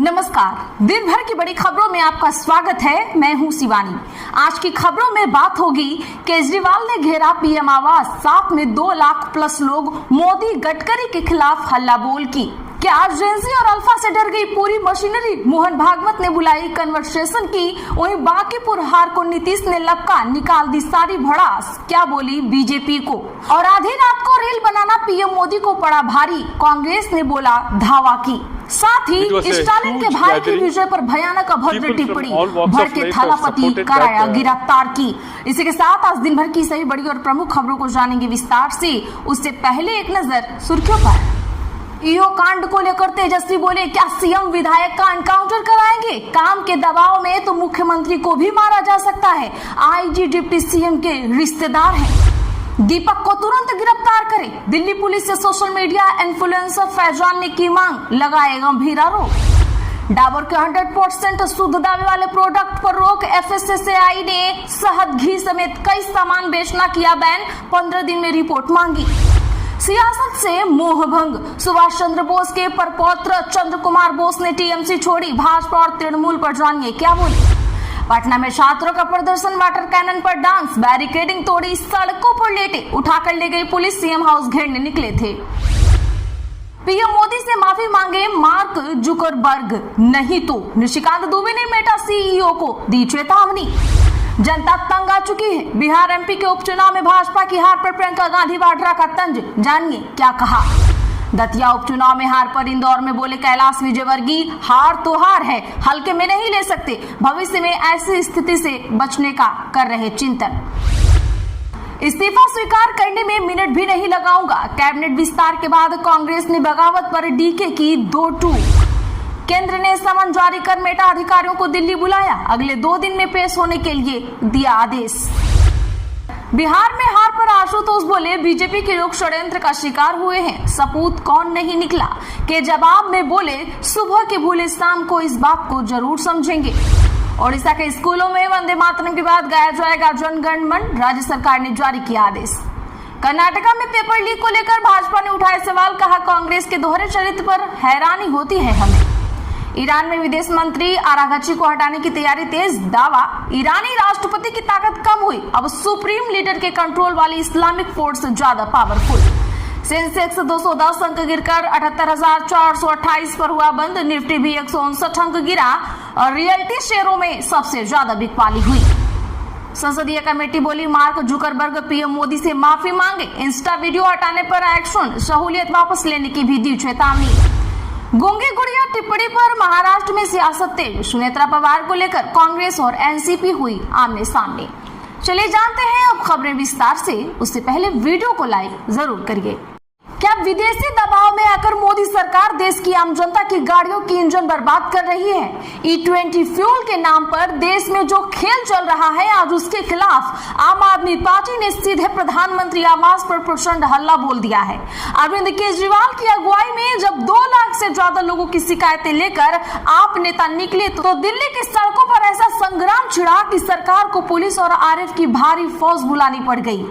नमस्कार, दिन भर की बड़ी खबरों में आपका स्वागत है। मैं हूं शिवानी। आज की खबरों में बात होगी, केजरीवाल ने घेरा पीएम आवास, साथ में 2 लाख प्लस लोग, मोदी गडकरी के खिलाफ हल्ला बोल की। क्या जेंजी और अल्फा से डर गई पूरी मशीनरी? मोहन भागवत ने बुलाई कन्वर्सेशन की, वहीं बांकीपुर हार को नीतीश ने लपका, निकाल दी सारी भड़ास। क्या बोली बीजेपी को? और आधी रात को रेल बनाना पीएम मोदी को पड़ा भारी, कांग्रेस ने बोला धावा की। साथ ही स्टालिन के भाई की विजय पर भयानक अभद्र टिप्पणी, भर के थालापति कराया गिरफ्तार की। इसी के साथ आज दिन भर की सभी बड़ी और प्रमुख खबरों को जानेंगे विस्तार से। उससे पहले एक नजर सुर्खियों पर। ईओ कांड को लेकर तेजस्वी बोले, क्या सीएम विधायक का एनकाउंटर कराएंगे? काम के दबाव में तो मुख्यमंत्री को भी मारा जा सकता है। आईजी डिप्टी सीएम के रिश्तेदार हैं। दीपक को तुरंत गिरफ्तार करें, दिल्ली पुलिस से सोशल मीडिया इन्फ्लुएंसर फैजान ने की मांग, लगाए गंभीर आरोप। डाबर के 100% शुद्ध दावे वाले प्रोडक्ट पर रोक, एफएसएसएआई ने शहद, घी समेत कई सामान बेचना किया बैन, 15 दिन में रिपोर्ट मांगी। सियासत से मोह भंग, सुभाष चंद्र बोस के परपौत्र चंद्र कुमार बोस ने टीएमसी छोड़ी, भाजपा और तृणमूल पर जानिए क्या बोले। पटना में छात्रों का प्रदर्शन, वाटर कैनन पर डांस, बैरिकेडिंग तोड़ी, सड़कों पर लेटे, उठाकर ले गई पुलिस, सीएम हाउस घेरने निकले थे। पीएम मोदी से माफी मांगे मार्क जुकरबर्ग, नहीं तो निशिकांत दुबे ने मेटा सीईओ को दी चेतावनी। जनता तंग आ चुकी है, बिहार एमपी के उपचुनाव में भाजपा की हार पर प्रियंका गांधी वाड्रा का तंज, जानिए क्या कहा। दतिया उपचुनाव में हार पर इंदौर में बोले कैलाश विजयवर्गीय, हार तो हार है, हल्के में नहीं ले सकते, भविष्य में ऐसी स्थिति से बचने का कर रहे चिंतन। इस्तीफा स्वीकार करने में मिनट भी नहीं लगाऊंगा, कैबिनेट विस्तार के बाद कांग्रेस ने बगावत पर डीके की 2 टूक। केंद्र ने समन जारी कर मेटा अधिकारियों को दिल्ली बुलाया, अगले 2 दिन में पेश होने के लिए दिया आदेश। बिहार में हार पर आशुतोष बोले, बीजेपी के लोग षड्यंत्र का शिकार हुए हैं, सपूत कौन नहीं निकला के जवाब में बोले, सुबह के भूले शाम को इस बात को जरूर समझेंगे। ओडिशा के स्कूलों में वंदे मातरम के बाद गाया जाएगा जन गण मन, राज्य सरकार ने जारी किया आदेश। कर्नाटका में पेपर लीक को लेकर भाजपा ने उठाए सवाल, कहा कांग्रेस के दोहरे चरित्र पर हैरानी होती है हमें। ईरान में विदेश मंत्री आरागची को हटाने की तैयारी तेज, दावा ईरानी राष्ट्रपति की ताकत कम हुई, अब सुप्रीम लीडर के कंट्रोल वाली इस्लामिक फोर्स ज्यादा पावरफुल। सेंसेक्स 210 अंक गिरकर 78,428 पर हुआ बंद, निफ्टी भी 159 अंक गिरा और रियल्टी शेयरों में सबसे ज्यादा बिकवाली हुई। संसदीय कमेटी बोली, मार्क जुकरबर्ग पीएम मोदी से माफी मांगे, इंस्टा वीडियो हटाने पर एक्शन, सहूलियत वापस लेने की भी दी चेतावनी। गूंगी गुड़िया टिप्पणी पर महाराष्ट्र में सियासत तेज, सुनेत्रा पवार को लेकर कांग्रेस और एनसीपी हुई आमने सामने। चलिए जानते हैं अब खबरें विस्तार से, उससे पहले वीडियो को लाइक जरूर करिए। क्या विदेशी दबाव में आकर मोदी सरकार देश की आम जनता की गाड़ियों की इंजन बर्बाद कर रही है? E20 फ्यूल के नाम पर देश में जो खेल चल रहा है, आज उसके खिलाफ आम आदमी पार्टी ने सीधे प्रधानमंत्री आवास पर प्रचंड हल्ला बोल दिया है। अरविंद केजरीवाल की अगुवाई में जब 2 लाख से ज्यादा लोगों की शिकायतें लेकर आप नेता निकले, तो दिल्ली की सड़कों पर ऐसा संग्राम छिड़ा कि सरकार को पुलिस और आरएफ की भारी फौज बुलानी पड़ गई।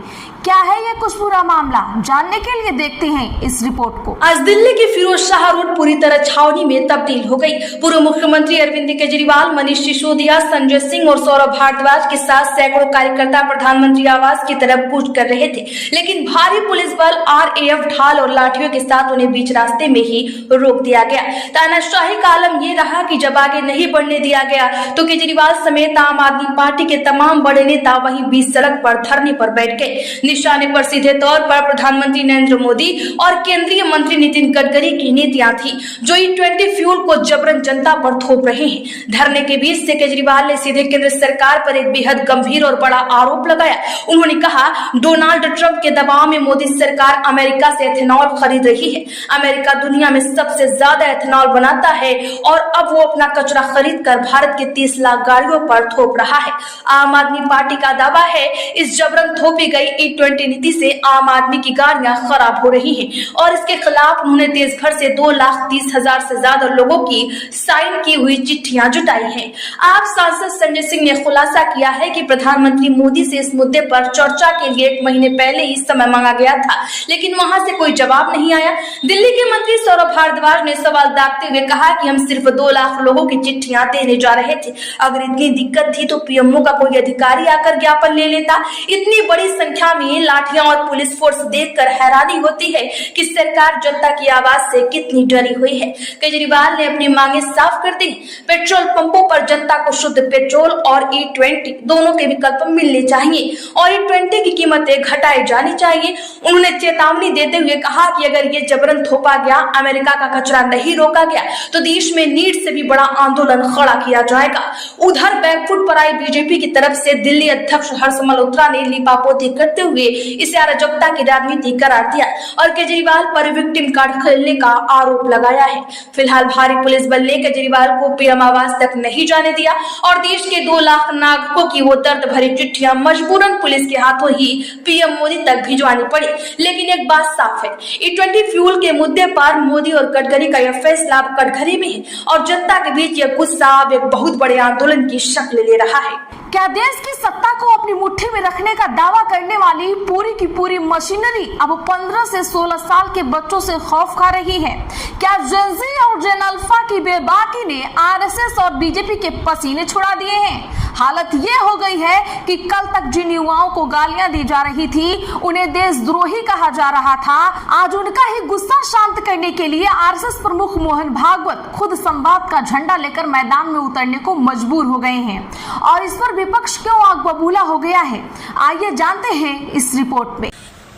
क्या है ये कुछ पूरा मामला, जानने के लिए देखते हैं इस रिपोर्ट को। आज दिल्ली की फिरोज शाह रोड पूरी तरह छावनी में तब्दील हो गई। पूर्व मुख्यमंत्री अरविंद केजरीवाल, मनीष सिसोदिया, संजय सिंह और सौरभ भारद्वाज के साथ सैकड़ों कार्यकर्ता प्रधानमंत्री आवास की तरफ कूच कर रहे थे, लेकिन भारी पुलिस बल, आरएएफ, ढाल और लाठियों के साथ उन्हें बीच रास्ते में ही रोक दिया गया। तानाशाही का आलम ये रहा कि जब आगे नहीं बढ़ने दिया गया तो केजरीवाल समेत आम आदमी पार्टी के तमाम बड़े नेता वहीं बीच सड़क पर धरने पर बैठ गए। निशाने पर सीधे तौर पर प्रधानमंत्री नरेंद्र मोदी और केंद्रीय मंत्री नितिन गडकरी की नीतियां थी, जो E20 फ्यूल को जबरन जनता पर थोप रहे हैं। धरने के बीच से केजरीवाल ने सीधे केंद्र सरकार पर एक बेहद गंभीर और बड़ा आरोप लगाया। उन्होंने कहा, डोनाल्ड ट्रंप के दबाव में मोदी सरकार अमेरिका से एथेनॉल खरीद रही है। अमेरिका दुनिया में सबसे ज्यादा एथेनॉल बनाता है और अब वो अपना कचरा खरीद कर भारत के 30 लाख गाड़ियों पर थोप रहा है। आम आदमी पार्टी का दावा है, इस जबरन थोपी गई E20 नीति से आम आदमी की गाड़ियां खराब हो रही हैं और इसके खिलाफ साथ उन्होंने देश भर से 2,30,000 से ज्यादा लोगों की साइन की हुई चिट्ठियां जुटाई हैं। आप सांसद संजय सिंह ने खुलासा किया है कि प्रधानमंत्री मोदी से इस मुद्दे पर चर्चा के लिए 1 महीने पहले ही समय मांगा गया था, लेकिन वहां से कोई जवाब नहीं आया। दिल्ली के मंत्री सौरभ भारद्वाज ने सवाल दागते हुए कहा कि हम सिर्फ 2 लाख लोगों की चिट्ठियां देने जा रहे थे। अगर इतनी दिक्कत थी तो पीएमओ का कोई अधिकारी आकर ज्ञापन ले लेता। इतनी बड़ी संख्या में लाठियां और पुलिस फोर्स देखकर हैरानी होती है कि सरकार जनता की आवाज से कितनी डरी हुई है। केजरीवाल ने अपनी मांगे साफ कर दी। पेट्रोल पंपों पर जनता को शुद्ध पेट्रोल और E20 दोनों के विकल्प मिलने चाहिए और E20 की कीमतें घटाई जानी चाहिए। उन्होंने चेतावनी देते हुए कहा कि अगर ये जबरन थोपा गया, अमेरिका का कचरा नहीं रोका गया तो देश में नीट से भी बड़ा आंदोलन खड़ा किया जाएगा। उधर बैकफुट पर आई बीजेपी की तरफ से दिल्ली अध्यक्ष हर्ष मल्होत्रा ने लीपापोती करते हुए इसे अराजकता की राजनीति करार दिया और केजरीवाल पर विक्टिम कार्ड खेलने का आरोप लगाया है। फिलहाल भारी पुलिस बल ने केजरीवाल को पीएम आवास तक नहीं जाने दिया और देश के 2 लाख नागरिकों की वो दर्द भरी चिट्ठियां मजबूरन पुलिस के हाथों ही पीएम मोदी तक भिजवानी पड़ी। लेकिन एक बात साफ है, E20 फ्यूल के मुद्दे पर मोदी और गडकरी का यह फैसला अब कटघरे में है और जनता के बीच यह गुस्सा अब एक बहुत बड़े आंदोलन की शक्ल ले रहा है। क्या देश की सत्ता को अपनी मुट्ठी में रखने का दावा करने वाली पूरी की पूरी मशीनरी अब 15 से 16 साल के बच्चों से खौफ खा रही है? क्या जेन ज़ी और जेन अल्फा की बेबाकी ने आरएसएस और बीजेपी के पसीने छुड़ा दिए हैं? हालत ये हो गई है कि कल तक जिन युवाओं को गालियां दी जा रही थी, उन्हें देशद्रोही कहा जा रहा था, आज उनका ही गुस्सा शांत करने के लिए आरएसएस प्रमुख मोहन भागवत खुद संवाद का झंडा लेकर मैदान में उतरने को मजबूर हो गए हैं। और इस पर विपक्ष क्यों आग बबूला हो गया है, आइए जानते हैं इस रिपोर्ट में।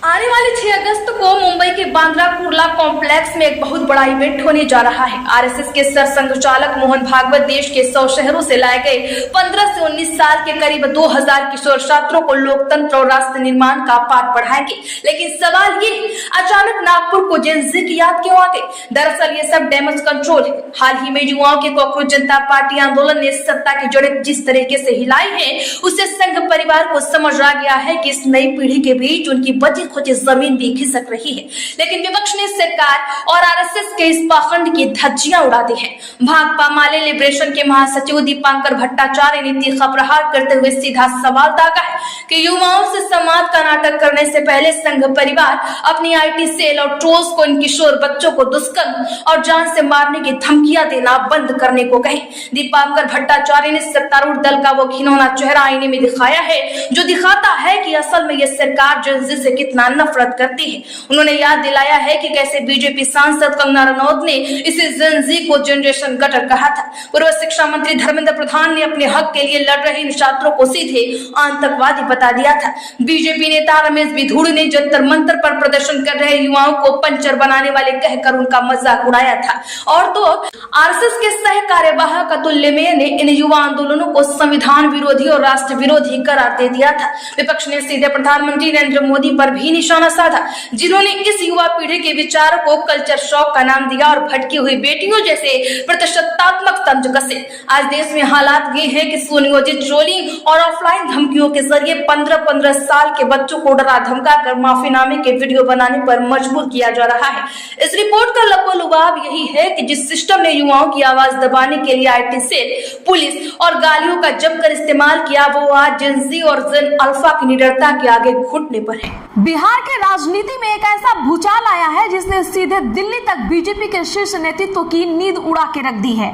आने वाले 6 अगस्त को मुंबई के बांद्रा कुर्ला कॉम्प्लेक्स में एक बहुत बड़ा इवेंट होने जा रहा है। आरएसएस के सरसंघचालक मोहन भागवत देश के 100 शहरों से लाए गए 15 से 19 साल के करीब 2000 किशोर छात्रों को लोकतंत्र और राष्ट्र निर्माण का पाठ पढ़ाएंगे। लेकिन सवाल ये, अचानक नागपुर को जेन ज़ी की याद क्यों आ गई? दरअसल ये सब डैमेज कंट्रोल है। हाल ही में युवाओं के कॉकरोच जनता पार्टी आंदोलन ने सत्ता की जड़ें जिस तरीके से हिलाई है, उससे संघ परिवार को समझ आ गया है कि इस नई पीढ़ी के बीच उनकी बची खुची जमीन भी खिसक रही है। लेकिन विपक्ष ने सरकार और आरएसएस के इस पाखंड की धज्जियां उड़ा दी है। भाकपा माले लिबरेशन के महासचिव दीपांकर भट्टाचार्य ने तीखा प्रहार करते हुए सीधा सवाल दागा है कि युवाओं से संवाद का नाटक करने से पहले संघ परिवार अपनी आईटी सेल और ट्रोल्स को इन किशोर बच्चों को दुष्कर्म और जान से मारने की धमकियां देना बंद करने को कहे। दीपांकर भट्टाचार्य ने सत्तारूढ़ दल का वो घिनौना चेहरा आईने में दिखाया है जो दिखाता है कि असल में यह सरकार जेन ज़ी से कितना नफरत करती है। उन्होंने याद दिलाया है कि कैसे बीजेपी सांसद कंगना रनौत ने इसे जेन ज़ी को जनरेशन गटर कहा था। पूर्व शिक्षा मंत्री धर्मेंद्र प्रधान ने अपने हक के लिए लड़ रहे इन छात्रों को सीधे आतंकवादी बता दिया था। बीजेपी नेता रमेश बिधूड़ ने जंतर मंतर पर प्रदर्शन कर रहे युवाओं को पंचर बनाने वाले कहकर उनका मजाक उड़ाया था। और तो आरएसएस के सह कार्यवाहक अतुल लेमे ने इन युवा आंदोलनों को संविधान विरोधी और राष्ट्र विरोधी करार दे दिया था। विपक्ष ने सीधे प्रधानमंत्री नरेंद्र मोदी पर भी निशाना साधा, जिन्होंने इस युवा पीढ़ी के विचारों को कल्चर शॉक का नाम दिया और भटकी हुई बेटियों जैसे प्रतिशतात्मक तंज कसे। आज देश में हालात ये है कि सुनियोजित ट्रोलिंग और ऑफलाइन धमकियों के जरिए 15-15 साल के बच्चों को डरा धमका कर माफीनामे के वीडियो बनाने पर मजबूर किया जा रहा है। इस रिपोर्ट का लबोलुबाब यही है कि जिस सिस्टम ने युवाओं की आवाज दबाने के लिए आईटी सेल, पुलिस और गालियों का जमकर इस्तेमाल किया, वो आज जेन ज़ी और जेन अल्फा की निडरता के आगे घुटने पर है। बिहार के राजनीति में एक ऐसा भूचाल आया है जिसने सीधे दिल्ली तक बीजेपी के शीर्ष नेतृत्व की नींद उड़ा के रख दी है।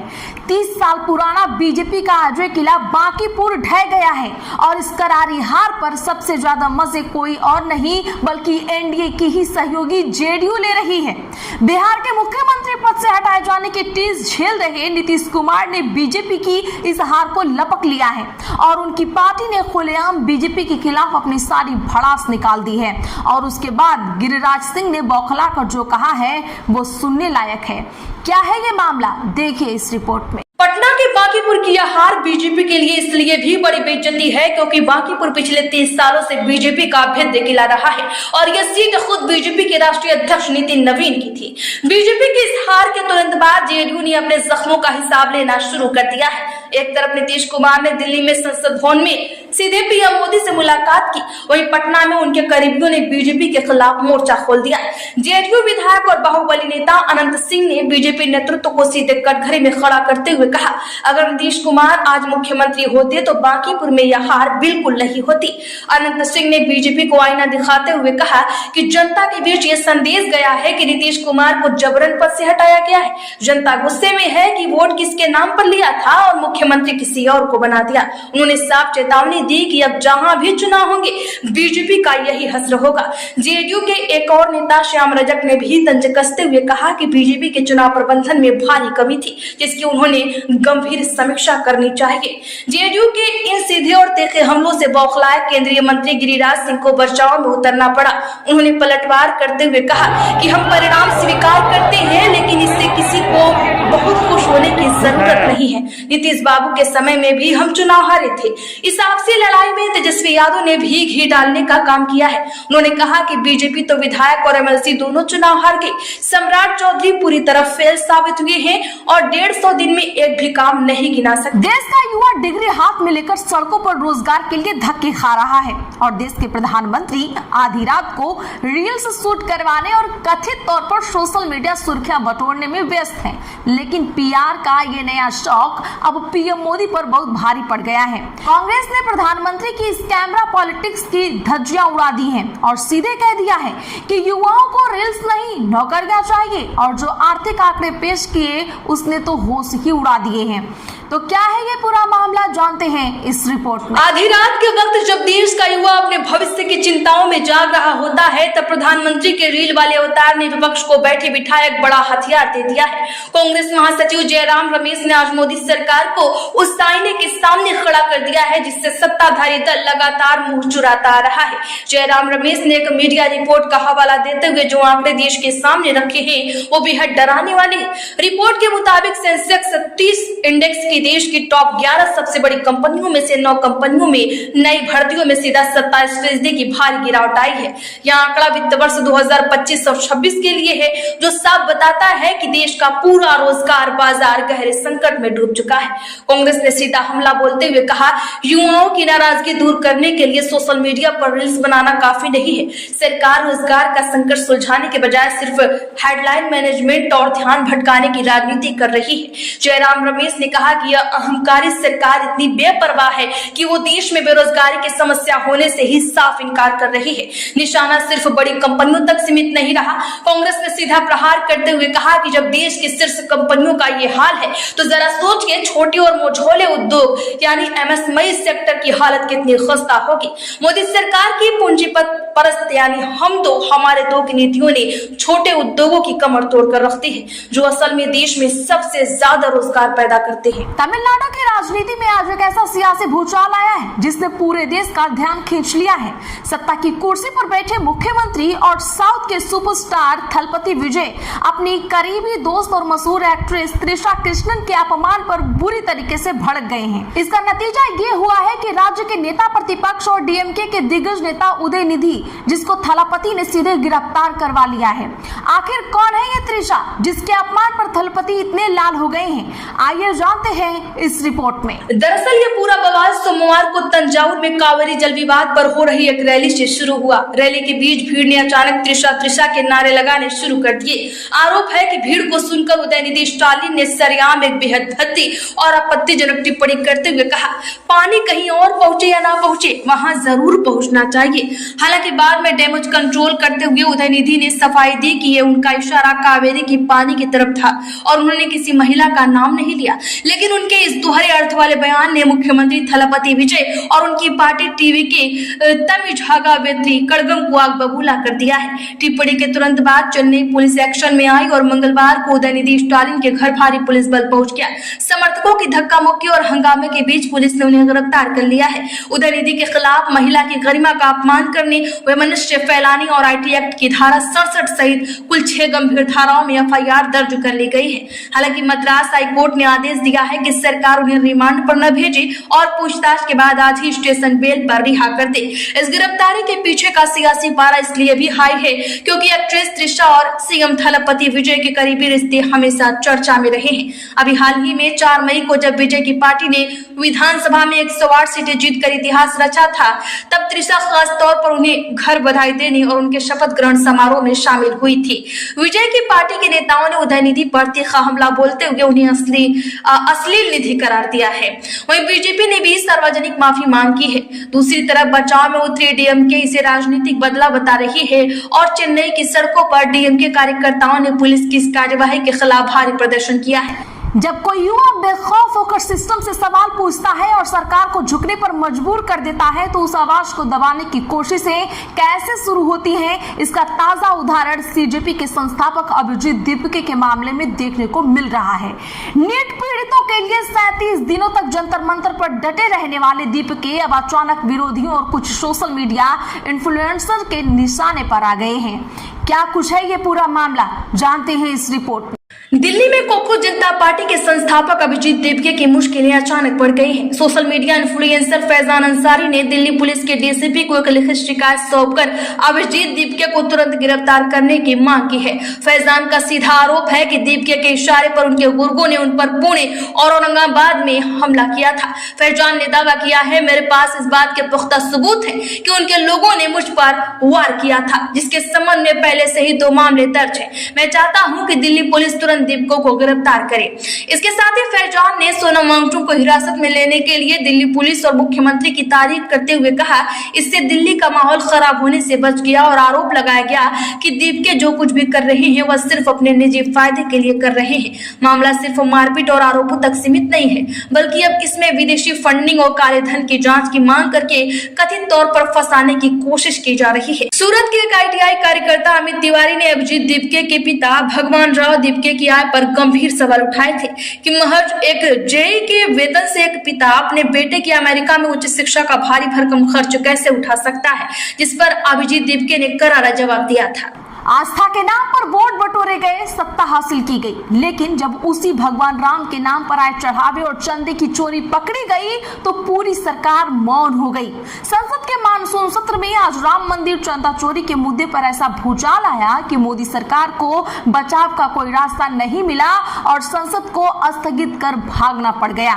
30 साल पुराना बीजेपी का अजय किला बांकीपुर ढह गया है और इस करारी हार पर सबसे ज्यादा मजे कोई और नहीं बल्कि एनडीए की ही सहयोगी जेडीयू ले रही है। बिहार के मुख्यमंत्री पद से हटाए जाने की टीस झेल रहे नीतीश कुमार ने बीजेपी की इस हार को लपक लिया है और उनकी पार्टी ने खुलेआम बीजेपी के खिलाफ अपनी सारी भड़ास निकाल दी है। और उसके बाद गिरिराज सिंह ने बौखला कर जो कहा है वो सुनने लायक है। क्या है ये मामला, देखिए इस रिपोर्ट में। पटना के बांकीपुर की यह हार बीजेपी के लिए इसलिए भी बड़ी बेइज्जती है क्योंकि बांकीपुर पिछले 30 सालों से बीजेपी का अभेद्य किला रहा है और यह सीट खुद बीजेपी के राष्ट्रीय अध्यक्ष नितिन नवीन की थी। बीजेपी की इस हार के तुरंत बाद जेडीयू ने अपने जख्मों का हिसाब लेना शुरू कर दिया है। एक तरफ नीतीश कुमार ने दिल्ली में संसद भवन में सीधे पीएम मोदी से मुलाकात की। वहीं पटना में उनके करीबियों ने बीजेपी के खिलाफ मोर्चा खोल दिया। जेडीयू विधायक और बाहुबली नेता अनंत सिंह ने बीजेपी नेतृत्व को सीधे कटघरे में खड़ा करते हुए कहा, अगर नीतीश कुमार आज मुख्यमंत्री होते तो बांकीपुर में यह हार बिल्कुल नहीं होती। अनंत सिंह ने बीजेपी को आईना दिखाते हुए कहा कि जनता के बीच ये संदेश गया है कि नीतीश कुमार को जबरन पद से हटाया गया है। जनता गुस्से में है कि वोट किसके नाम पर लिया था और मुख्यमंत्री किसी और को बना दिया। उन्होंने साफ चेतावनी दी कि अब जहां भी चुनाव होंगे बीजेपी का यही हश्र होगा। जेडीयू के एक और नेता श्याम रजक ने भी तंज कसते हुए कहा कि बीजेपी के चुनाव प्रबंधन में भारी कमी थी, जिसकी उन्होंने गंभीर समीक्षा करनी चाहिए। जेडीयू के इन सीधे और तीखे हमलों से बौखलाए केंद्रीय मंत्री गिरिराज सिंह को बचाव में उतरना पड़ा। उन्होंने पलटवार करते हुए कहा कि हम परिणाम स्वीकार करते हैं, लेकिन इससे किसी को बहुत खुश होने की जरूरत नहीं है। नीतीश बाबू के समय में भी हम चुनाव हारे थे। इस आपसी लड़ाई में तेजस्वी यादव ने भी घी डालने का काम किया है। उन्होंने कहा कि बीजेपी तो विधायक और एमएलसी दोनों चुनाव हार गई। सम्राट चौधरी पूरी तरह फेल साबित हुए हैं और 150 दिन में एक भी काम नहीं गिना सकते। देश का युवा डिग्री हाथ में लेकर सड़कों पर रोजगार के लिए धक्के खा रहा है और देश के प्रधानमंत्री आधी रात को रील्स शूट करवाने और कथित तौर पर सोशल मीडिया सुर्खियां बटोरने में व्यस्त हैं। लेकिन पीआर का ये नया शौक अब पीएम मोदी पर बहुत भारी पड़ गया है। कांग्रेस ने प्रधानमंत्री की इस कैमरा पॉलिटिक्स की धज्जियां उड़ा दी हैं और सीधे कह दिया है कि युवाओं को रील्स नहीं नौकरियां चाहिए और जो आर्थिक आंकड़े पेश किए उसने तो होश ही उड़ा दिए हैं। तो क्या है ये पूरा मामला, जानते हैं इस रिपोर्ट में। आधी रात के वक्त जब देश का युवा अपने भविष्य की चिंताओं में जाग रहा होता है, तब प्रधानमंत्री के रील वाले अवतार ने विपक्ष को बैठे बिठाए एक बड़ा हथियार दे दिया है। कांग्रेस महासचिव जयराम रमेश ने आज मोदी सरकार को उस आईने के सामने खड़ा कर दिया है जिससे सत्ताधारी दल लगातार मुंह चुराता आ रहा है। जयराम रमेश ने एक मीडिया रिपोर्ट का हवाला देते हुए जो आंकड़े देश के सामने रखे हैं वो बेहद डराने वाले हैं। रिपोर्ट के मुताबिक सेंसेक्स 30 इंडेक्स की देश की टॉप 11 सबसे बड़ी कंपनियों में से 9 कंपनियों में नई भर्तियों में सीधा 27% की भारी गिरावट आई है। यह आंकड़ा वित्त वर्ष 2025-26 के लिए है, जो साफ बताता है कि देश का पूरा रोजगार बाजार गहरे संकट में डूब चुका है। कांग्रेस ने सीधा हमला बोलते हुए कहा, युवाओं की नाराजगी दूर करने के लिए सोशल मीडिया पर रील्स बनाना काफी नहीं है। सरकार रोजगार का संकट सुलझाने के बजाय सिर्फ हेडलाइन मैनेजमेंट और ध्यान भटकाने की राजनीति कर रही है। जयराम रमेश ने कहा कि यह अहंकारी सरकार इतनी बेपरवाह है कि वो देश में बेरोजगारी की समस्या होने से ही साफ इनकार कर रही है। निशाना सिर्फ बड़ी कंपनियों तक सीमित नहीं रहा। कांग्रेस ने सीधा प्रहार करते हुए कहा कि जब देश की शीर्ष कंपनियों का ये हाल है तो जरा सोचिए छोटे और मझोले उद्योग यानी एमएसएमई सेक्टर की हालत कितनी खस्ता होगी। मोदी सरकार की पूंजीपत परस्त यानी हम दो हमारे दो की नीतियों ने छोटे उद्योगों की कमर तोड़कर रखती है, जो असल में देश में सबसे ज्यादा रोजगार पैदा करते हैं। तमिलनाडु की राजनीति में आज एक ऐसा सियासी भूचाल आया है जिसने पूरे देश का ध्यान खींच लिया है। सत्ता की कुर्सी पर बैठे मुख्यमंत्री और साउथ के सुपरस्टार थलपति विजय अपनी करीबी दोस्त और मशहूर एक्ट्रेस त्रिशा कृष्णन के अपमान पर बुरी तरीके से भड़क गए हैं। इसका नतीजा ये हुआ है कि राज्य के नेता प्रतिपक्ष और डीएमके के दिग्गज नेता उदयनिधि, जिसको थलपति ने सीधे गिरफ्तार करवा लिया है। आखिर कौन है ये त्रिशा जिसके अपमान पर थलपति इतने लाल हो गए हैं? आइए जानते हैं इस रिपोर्ट में। दरअसल ये पूरा बवाल सोमवार को तंजावुर में कावेरी जल विवाद पर हो रही एक रैली से शुरू हुआ। रैली के बीच भीड़ ने अचानक त्रिशा के नारे लगाने शुरू कर दिए। आरोप है कि भीड़ को सुनकर उदयनिधि स्टालिन ने सरेआम एक बेहद भद्दी और आपत्तिजनक टिप्पणी करते हुए कहा, पानी कहीं और पहुंचे या ना पहुंचे वहां जरूर पहुंचना चाहिए। हालांकि बाद में डैमेज कंट्रोल करते हुए उदयनिधि ने सफाई दी कि ये उनका इशारा कावेरी की पानी की तरफ था और उन्होंने किसी महिला का नाम नहीं लिया। लेकिन उनके इस दोहरे अर्थ वाले बयान ने मुख्यमंत्री थलपति विजय और उनकी पार्टी टीवी के तमिझागा वेत्री कड़गम को आग बबूला कर दिया है। टिप्पणी के तुरंत बाद चेन्नई पुलिस एक्शन में आई और मंगलवार को उदयनिधि स्टालिन के घर भारी पुलिस बल पहुंच गया। समर्थकों की धक्का मुक्की और हंगामे के बीच पुलिस ने उन्हें गिरफ्तार कर लिया है। उदयनिधि के खिलाफ महिला की गरिमा का अपमान करने, वैमनस्य फैलाने और आईटी एक्ट की धारा 67 सहित कुल 6 गंभीर धाराओं में एफआईआर दर्ज कर ली गई है। हालांकि मद्रास हाईकोर्ट ने आदेश दिया है कि सरकार उन्हें रिमांड पर न भेजे और पूछताछ के बाद आज ही स्टेशन बेल पर रिहा कर दे। इस गिरफ्तारी के पीछे का सियासी पारा इसलिए भी हाई है क्योंकि एक्ट्रेस त्रिशा और सीएम थलपति विजय के करीबी रिश्ते हमेशा चर्चा में रहे हैं। अभी हाल ही में 4 मई को जब विजय की पार्टी ने विधानसभा में 108 सीटें जीतकर इतिहास रचा था, तब त्रिशा खास तौर पर उन्हें घर बधाई देने और उनके शपथ ग्रहण समारोह में शामिल हुई थी। विजय की पार्टी के नेताओं ने उदयनिधि पर तीखा हमला बोलते हुए उन्हें अश्लील निधि करार दिया है। वहीं बीजेपी ने भी सार्वजनिक माफी मांग की है। दूसरी तरफ बचाव में उतरी डीएमके इसे राजनीतिक बदला बता रही है और चेन्नई की सड़कों पर डीएमके कार्यकर्ताओं ने पुलिस की इस कार्यवाही के खिलाफ भारी प्रदर्शन किया है। जब कोई युवा बेखौफ होकर सिस्टम से सवाल पूछता है और सरकार को झुकने पर मजबूर कर देता है तो उस आवाज को दबाने की कोशिशें कैसे शुरू होती हैं, इसका ताजा उदाहरण सीजेपी के संस्थापक अभिजीत दीपके के मामले में देखने को मिल रहा है। नीट पीड़ितों के लिए 37 दिनों तक जंतर मंतर पर डटे रहने वाले दीपके अब अचानक विरोधियों और कुछ सोशल मीडिया इन्फ्लुएंसर के निशाने पर आ गए हैं। क्या कुछ है ये पूरा मामला, जानते हैं इस रिपोर्ट में। दिल्ली में कोको जनता पार्टी के संस्थापक अभिजीत दीपके की मुश्किलें अचानक बढ़ गई हैं। Social media influencer Faizan Ansari ने दिल्ली पुलिस के डीसीपी को एक लिखित शिकायत सौंपकर अभिजीत दीपके को तुरंत गिरफ्तार करने की मांग की है। फैजान का सीधा आरोप है कि दीपके के इशारे पर उनके गुर्गों ने उन पर पुणे और औरंगाबाद में हमला किया था। फैजान ने दावा किया है, मेरे पास इस बात के पुख्ता सबूत है कि उनके लोगों ने मुझ पर वार किया था, जिसके संबंध में पहले से ही 2 मामले दर्ज है। मैं चाहता हूँ कि दिल्ली पुलिस तुरंत दीपकों को गिरफ्तार करे। इसके साथ ही फैजान ने सोनम वांगचुक को हिरासत में लेने के लिए दिल्ली पुलिस और मुख्यमंत्री की तारीफ करते हुए कहा, इससे दिल्ली का माहौल खराब होने से बच गया और आरोप लगाया गया कि दीपके जो कुछ भी कर रहे हैं वह सिर्फ अपने निजी फायदे के लिए कर रहे हैं। मामला सिर्फ मारपीट और आरोपों तक सीमित नहीं है, बल्कि अब इसमें विदेशी फंडिंग और काले धन की जांच की मांग करके कथित तौर पर फंसाने की कोशिश की जा रही है। सूरत के एक आईटीआई कार्यकर्ता अमित तिवारी ने अभिजीत दीपके के पिता भगवान राव दीपके की आय पर गंभीर सवाल उठाए थे कि महज एक जेई के वेतन से एक पिता अपने बेटे की अमेरिका में उच्च शिक्षा का भारी भरकम खर्च कैसे उठा सकता है, जिस पर अभिजीत दीपके ने करारा जवाब दिया था। आस्था के नाम पर वोट बटोरे गए, सत्ता हासिल की गई, लेकिन जब उसी भगवान राम के नाम पर आए चढ़ावे और चंदे की चोरी पकड़ी गई तो पूरी सरकार मौन हो गई। संसद के मानसून सत्र में आज राम मंदिर चंदा चोरी के मुद्दे पर ऐसा भूचाल आया कि मोदी सरकार को बचाव का कोई रास्ता नहीं मिला और संसद को स्थगित कर भागना पड़ गया।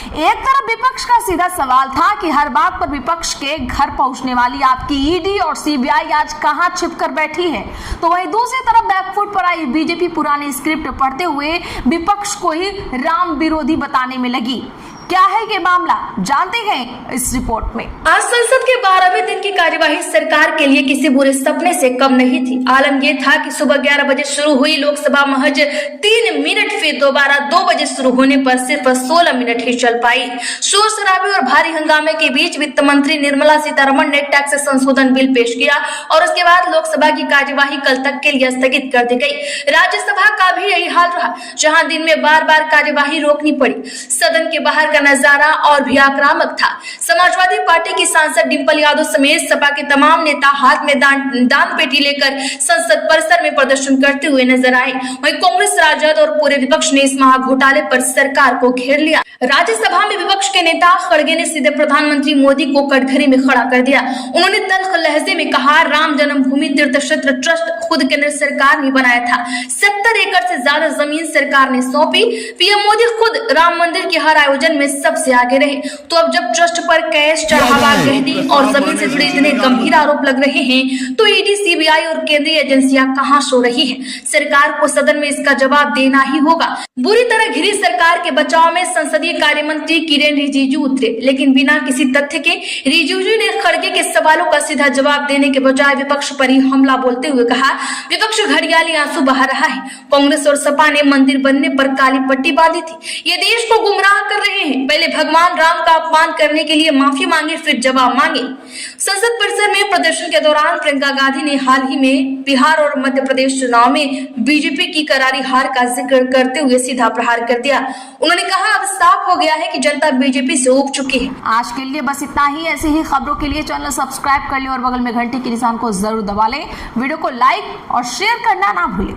एक तरफ विपक्ष का सीधा सवाल था कि हर बात पर विपक्ष के घर पहुंचने वाली आपकी ईडी और सीबीआई आज कहां छिपकर बैठी है, तो वहीं दूसरी तरफ बैकफुट पर आई बीजेपी पुरानी स्क्रिप्ट पढ़ते हुए विपक्ष को ही राम विरोधी बताने में लगी। क्या है ये मामला, जानते हैं इस रिपोर्ट में। आज संसद के 12वें दिन की कार्यवाही सरकार के लिए किसी बुरे सपने से कम नहीं थी। आलम यह था कि सुबह 11 बजे शुरू हुई लोकसभा महज 3 मिनट, फिर दोबारा 2 बजे शुरू होने पर सिर्फ 16 मिनट ही चल पाई। शोर शराबे और भारी हंगामे के बीच वित्त मंत्री निर्मला सीतारमण ने टैक्स संशोधन बिल पेश किया और उसके बाद लोकसभा की कार्यवाही कल तक के लिए स्थगित कर दी गई। राज्यसभा का भी यही हाल रहा, जहां दिन में बार बार कार्यवाही रोकनी पड़ी। सदन के बाहर नजारा और भी आक्रामक था। समाजवादी पार्टी की सांसद डिंपल यादव समेत सपा के तमाम नेता हाथ में दान पेटी लेकर संसद परिसर में प्रदर्शन करते हुए नजर आए। वहीं कांग्रेस, राजद और पूरे विपक्ष ने इस महाघोटाले पर सरकार को घेर लिया। राज्यसभा में विपक्ष के नेता खड़गे ने सीधे प्रधानमंत्री मोदी को कटघरे में खड़ा कर दिया। उन्होंने तल्ख लहजे में कहा, राम जन्मभूमि तीर्थ क्षेत्र ट्रस्ट खुद केंद्र सरकार ने बनाया था। 70 एकड़ से ज्यादा जमीन सरकार ने सौंपी। पीएम मोदी खुद राम मंदिर के हर आयोजन में सबसे आगे रहे। तो अब जब ट्रस्ट पर कैश, चढ़ावा, गहने और जमीन से जुड़े इतने गंभीर आरोप लग रहे हैं तो ईडी, सीबीआई और केंद्रीय एजेंसियां कहां सो रही हैं? सरकार को सदन में इसका जवाब देना ही होगा। बुरी तरह घिरी सरकार के बचाव में संसदीय कार्य मंत्री किरेन रिजिजू उतरे, लेकिन बिना किसी तथ्य के। रिजिजू ने खड़गे के सवालों का सीधा जवाब देने के बजाय विपक्ष पर ही हमला बोलते हुए कहा, विपक्ष घड़ियाली आंसू बहा रहा है। कांग्रेस और सपा ने मंदिर बनने पर काली पट्टी बांधी थी। ये देश को गुमराह कर रहे हैं। पहले भगवान राम का अपमान करने के लिए माफी मांगे, फिर जवाब मांगे। संसद परिसर में प्रदर्शन के दौरान प्रियंका गांधी ने हाल ही में बिहार और मध्य प्रदेश चुनाव में बीजेपी की करारी हार का जिक्र करते हुए सीधा प्रहार कर दिया। उन्होंने कहा, अब साफ हो गया है कि जनता बीजेपी से ऊब चुकी है। आज के लिए बस इतना ही। ऐसे ही खबरों के लिए चैनल सब्सक्राइब कर ले और बगल में घंटे के निशान को जरूर दबा लें। वीडियो को लाइक और शेयर करना ना भूलें।